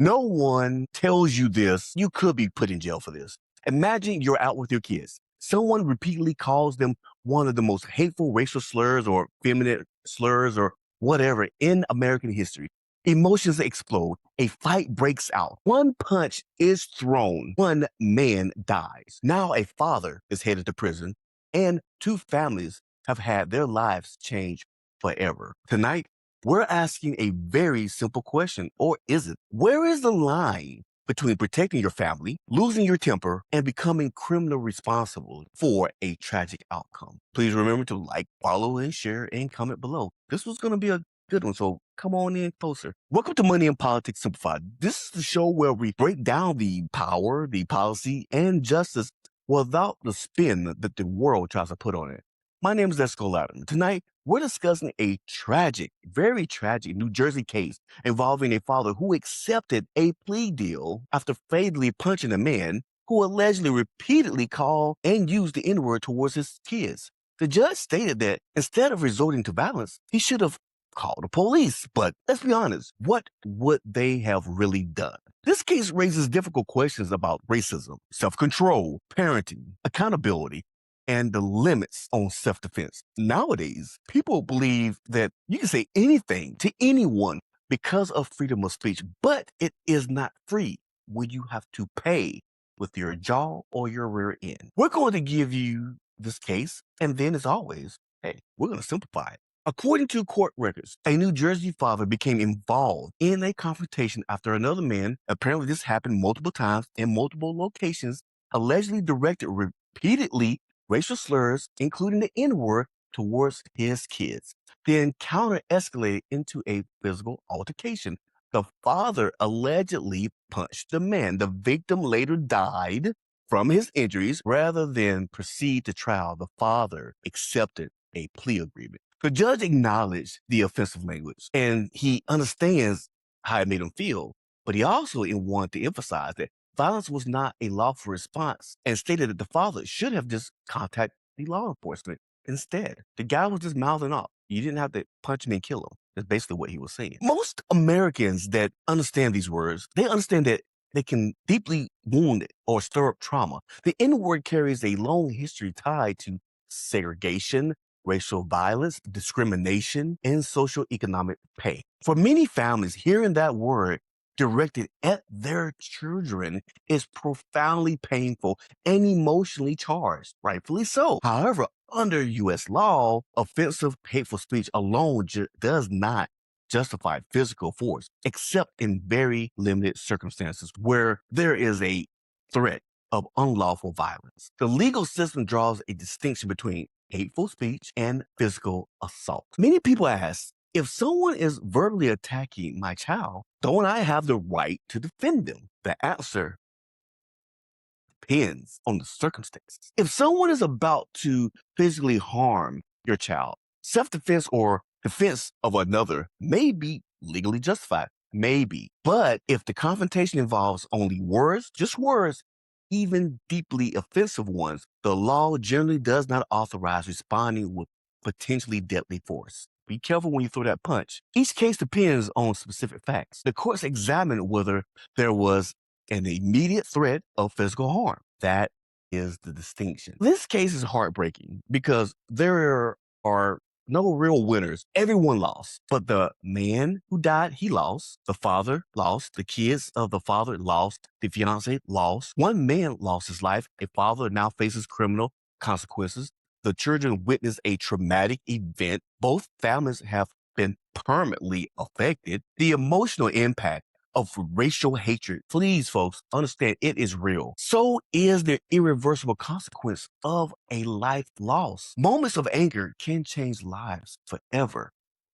No one tells you this, you could be put in jail for this. Imagine you're out with your kids. Someone repeatedly calls them one of the most hateful racial slurs or feminine slurs or whatever in American history. Emotions explode. A fight breaks out. One punch is thrown. One man dies. Now a father is headed to prison, and two families have had their lives changed forever. Tonight, we're asking a very simple question, or is it? Where is the line between protecting your family, losing your temper, and becoming criminally responsible for a tragic outcome? Please remember to like, follow, and share, and comment below. This was going to be a good one, so come on in closer. Welcome to Money and Politics Simplified. This is the show where we break down the power, the policy, and justice without the spin that the world tries to put on it. My name is Esco Loudon. Tonight, we're discussing a tragic, very tragic New Jersey case involving a father who accepted a plea deal after fatally punching a man who allegedly repeatedly called and used the N-word towards his kids. The judge stated that instead of resorting to violence, he should have called the police. But let's be honest, what would they have really done? This case raises difficult questions about racism, self-control, parenting, accountability, and the limits on self-defense. Nowadays, people believe that you can say anything to anyone because of freedom of speech, but it is not free when you have to pay with your jaw or your rear end. We're going to give you this case, and then as always, hey, we're going to simplify it. According to court records, a New Jersey father became involved in a confrontation after another man, apparently this happened multiple times in multiple locations, allegedly directed repeatedly racial slurs, including the N-word, towards his kids. The encounter escalated into a physical altercation. The father allegedly punched the man. The victim later died from his injuries. Rather than proceed to trial, the father accepted a plea agreement. The judge acknowledged the offensive language and he understands how it made him feel, but he also wanted to emphasize that violence was not a lawful response and stated that the father should have just contacted the law enforcement instead. The guy was just mouthing off. You didn't have to punch him and kill him. That's basically what he was saying. Most Americans that understand these words, they understand that they can deeply wound or stir up trauma. The N-word carries a long history tied to segregation, racial violence, discrimination, and social economic pay. For many families, hearing that word directed at their children is profoundly painful and emotionally charged, rightfully so. However, under U.S. law, offensive, hateful speech alone does not justify physical force, except in very limited circumstances where there is a threat of unlawful violence. The legal system draws a distinction between hateful speech and physical assault. Many people ask, if someone is verbally attacking my child, don't I have the right to defend them? The answer depends on the circumstances. If someone is about to physically harm your child, self-defense or defense of another may be legally justified. Maybe. But if the confrontation involves only words, just words, even deeply offensive ones, the law generally does not authorize responding with potentially deadly force. Be careful when you throw that punch. Each case depends on specific facts. The courts examine whether there was an immediate threat of physical harm. That is the distinction. This case is heartbreaking because there are no real winners. Everyone lost. But the man who died, he lost. The father lost. The kids of the father lost. The fiance lost. One man lost his life. A father now faces criminal consequences. The children witnessed a traumatic event. Both families have been permanently affected. The emotional impact of racial hatred, please, folks, understand it is real. So is the irreversible consequence of a life loss. Moments of anger can change lives forever,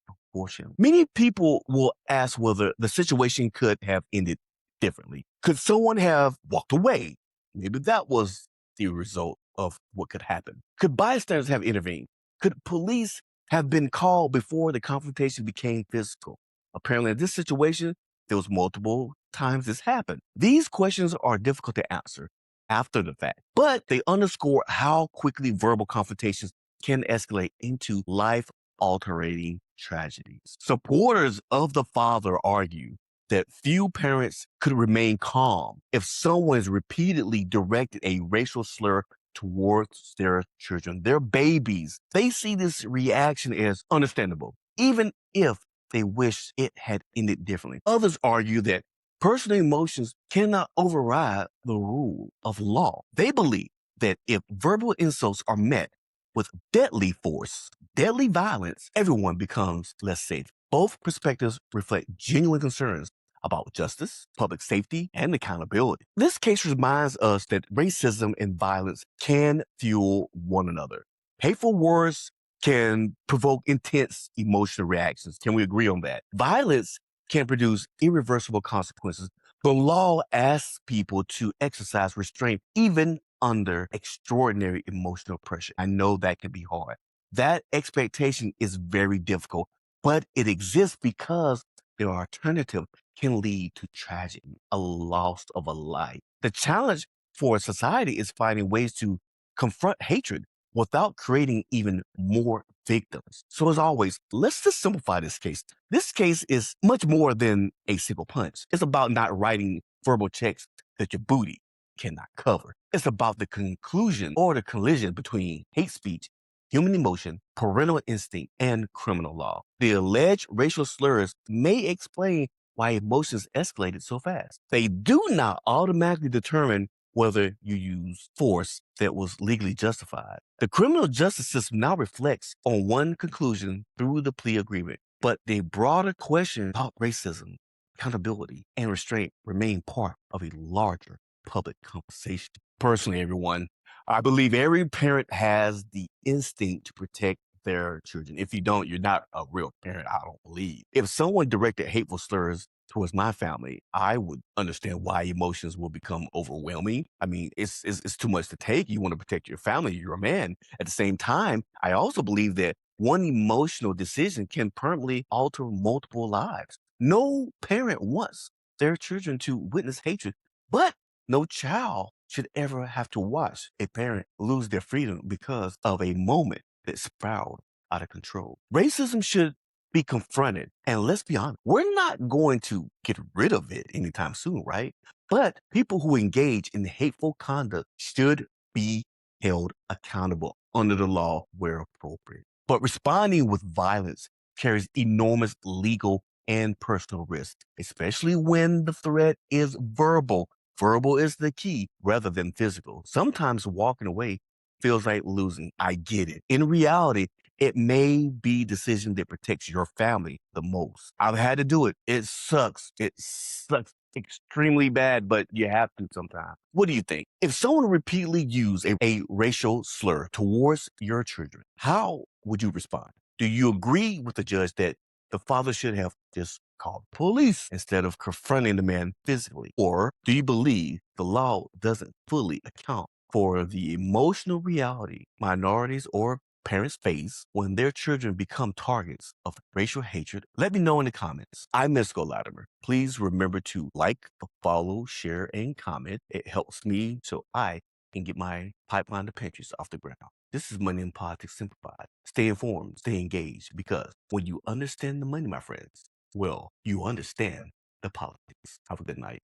unfortunately. Many people will ask whether the situation could have ended differently. Could someone have walked away? Maybe that was the result of what could happen. Could bystanders have intervened? Could police have been called before the confrontation became physical? Apparently, in this situation, there was multiple times this happened. These questions are difficult to answer after the fact, but they underscore how quickly verbal confrontations can escalate into life-altering tragedies. Supporters of the father argue that few parents could remain calm if someone has repeatedly directed a racial slur towards their children, their babies. They see this reaction as understandable, even if they wish it had ended differently. Others argue that personal emotions cannot override the rule of law. They believe that if verbal insults are met with deadly force, deadly violence, everyone becomes less safe. Both perspectives reflect genuine concerns about justice, public safety, and accountability. This case reminds us that racism and violence can fuel one another. Hateful words can provoke intense emotional reactions. Can we agree on that? Violence can produce irreversible consequences. The law asks people to exercise restraint even under extraordinary emotional pressure. I know that can be hard. That expectation is very difficult, but it exists because their alternative can lead to tragedy, a loss of a life. The challenge for society is finding ways to confront hatred without creating even more victims. So as always, let's just simplify this case. This case is much more than a single punch. It's about not writing verbal checks that your booty cannot cover. It's about the conclusion or the collision between hate speech, human emotion, parental instinct, and criminal law. The alleged racial slurs may explain why emotions escalated so fast. They do not automatically determine whether you use force that was legally justified. The criminal justice system now reflects on one conclusion through the plea agreement, but the broader question about racism, accountability, and restraint remain part of a larger public conversation. Personally, everyone, I believe every parent has the instinct to protect their children. If you don't, you're not a real parent, I don't believe. If someone directed hateful slurs towards my family, I would understand why emotions will become overwhelming. I mean, it's too much to take. You want to protect your family, you're a man. At the same time, I also believe that one emotional decision can permanently alter multiple lives. No parent wants their children to witness hatred, but no child should ever have to watch a parent lose their freedom because of a moment that spiraled out of control. Racism should be confronted. And let's be honest, we're not going to get rid of it anytime soon, right? But people who engage in hateful conduct should be held accountable under the law where appropriate. But responding with violence carries enormous legal and personal risk, especially when the threat is verbal. Verbal is the key rather than physical. Sometimes walking away feels like losing. I get it. In reality, it may be a decision that protects your family the most. I've had to do it. It sucks. It sucks extremely bad, but you have to sometimes. What do you think? If someone repeatedly used a racial slur towards your children, how would you respond? Do you agree with the judge that the father should have just called police instead of confronting the man physically? Or do you believe the law doesn't fully account for the emotional reality minorities or parents face when their children become targets of racial hatred? Let me know in the comments. I'm Misko Latimer. Please remember to like, follow, share, and comment. It helps me so I can get my pipeline of pantries off the ground. This is Money in Politics Simplified. Stay informed, stay engaged, because when you understand the money, my friends, well, you understand the politics. Have a good night.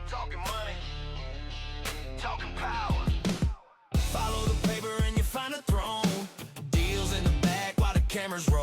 Talking money, talking power. Follow the paper and you find a throne. Deals in the back while the cameras roll.